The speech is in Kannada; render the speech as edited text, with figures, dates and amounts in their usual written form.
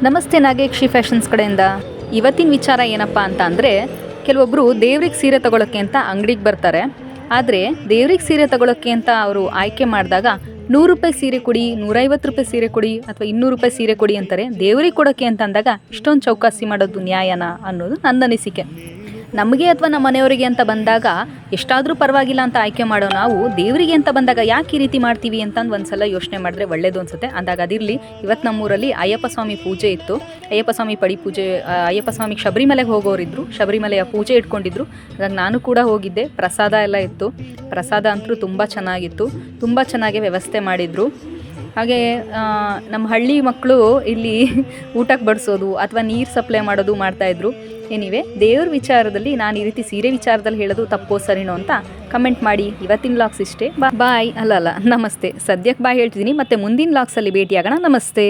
ನಮಸ್ತೆ ನಾಗೇಕ್ಷಿ ಫ್ಯಾಷನ್ಸ್ ಕಡೆಯಿಂದ ಇವತ್ತಿನ ವಿಚಾರ ಏನಪ್ಪ ಅಂತ ಅಂದರೆ ಕೆಲವೊಬ್ಬರು ದೇವ್ರಿಗೆ ಸೀರೆ ತಗೊಳ್ಳೋಕ್ಕೆ ಅಂತ ಅಂಗಡಿಗೆ ಬರ್ತಾರೆ. ಆದರೆ ದೇವ್ರಿಗೆ ಸೀರೆ ತಗೊಳ್ಳೋಕ್ಕೆ ಅಂತ ಅವರು ಆಯ್ಕೆ ಮಾಡಿದಾಗ 100 ರೂಪಾಯಿ ಸೀರೆ ಕೊಡಿ, 150 ರೂಪಾಯಿ ಸೀರೆ ಕೊಡಿ ಅಥವಾ 200 ರೂಪಾಯಿ ಸೀರೆ ಕೊಡಿ ಅಂತಾರೆ. ದೇವ್ರಿಗೆ ಕೊಡೋಕ್ಕೆ ಅಂತ ಅಂದಾಗ ಇಷ್ಟೊಂದು ಚೌಕಾಸಿ ಮಾಡೋದು ನ್ಯಾಯನಾ ಅನ್ನೋದು ನನ್ನ ಅನಿಸಿಕೆ. ನಮಗೆ ಅಥವಾ ನಮ್ಮ ಮನೆಯವರಿಗೆ ಅಂತ ಬಂದಾಗ ಎಷ್ಟಾದರೂ ಪರವಾಗಿಲ್ಲ ಅಂತ ಆಯ್ಕೆ ಮಾಡೋ ನಾವು ದೇವರಿಗೆ ಅಂತ ಬಂದಾಗ ಯಾಕೆ ಈ ರೀತಿ ಮಾಡ್ತೀವಿ ಅಂತಂದು ಒಂದ್ಸಲ ಯೋಚನೆ ಮಾಡಿದ್ರೆ ಒಳ್ಳೇದು ಅನಿಸುತ್ತೆ. ಅಂದಾಗ ಅದಿರಲಿ, ಇವತ್ತು ನಮ್ಮೂರಲ್ಲಿ ಅಯ್ಯಪ್ಪ ಸ್ವಾಮಿ ಪೂಜೆ ಇತ್ತು. ಅಯ್ಯಪ್ಪ ಸ್ವಾಮಿ ಪಡಿ ಪೂಜೆ, ಅಯ್ಯಪ್ಪ ಸ್ವಾಮಿಗೆ ಶಬರಿಮಲೆಗೆ ಹೋಗೋರಿದ್ರು, ಶಬರಿಮಲೆಯ ಪೂಜೆ ಇಟ್ಕೊಂಡಿದ್ರು. ಹಾಗಾಗಿ ನಾನು ಕೂಡ ಹೋಗಿದ್ದೆ. ಪ್ರಸಾದ ಎಲ್ಲ ಇತ್ತು. ಪ್ರಸಾದ ಅಂತೂ ತುಂಬ ಚೆನ್ನಾಗಿತ್ತು, ತುಂಬ ಚೆನ್ನಾಗಿ ವ್ಯವಸ್ಥೆ ಮಾಡಿದರು. ಹಾಗೆ ನಮ್ಮ ಹಳ್ಳಿ ಮಕ್ಕಳು ಇಲ್ಲಿ ಊಟಕ್ಕೆ ಬಡಿಸೋದು ಅಥವಾ ನೀರು ಸಪ್ಲೈ ಮಾಡೋದು ಮಾಡ್ತಾಯಿದ್ರು. ಏನಿವೆ ದೇವ್ರ ವಿಚಾರದಲ್ಲಿ ನಾನು ಈ ರೀತಿ ಸೀರೆ ವಿಚಾರದಲ್ಲಿ ಹೇಳೋದು ತಪ್ಪೋ ಸರಿನೋ ಅಂತ ಕಮೆಂಟ್ ಮಾಡಿ. ಇವತ್ತಿನ ಲಾಗ್ಸ್ ಇಷ್ಟೇ. ಬಾಯ್. ಅಲ್ಲ ನಮಸ್ತೆ. ಸದ್ಯಕ್ಕೆ ಬಾಯ್ ಹೇಳ್ತಿದ್ದೀನಿ. ಮತ್ತೆ ಮುಂದಿನ ಲಾಗ್ಸಲ್ಲಿ ಭೇಟಿಯಾಗೋಣ. ನಮಸ್ತೆ.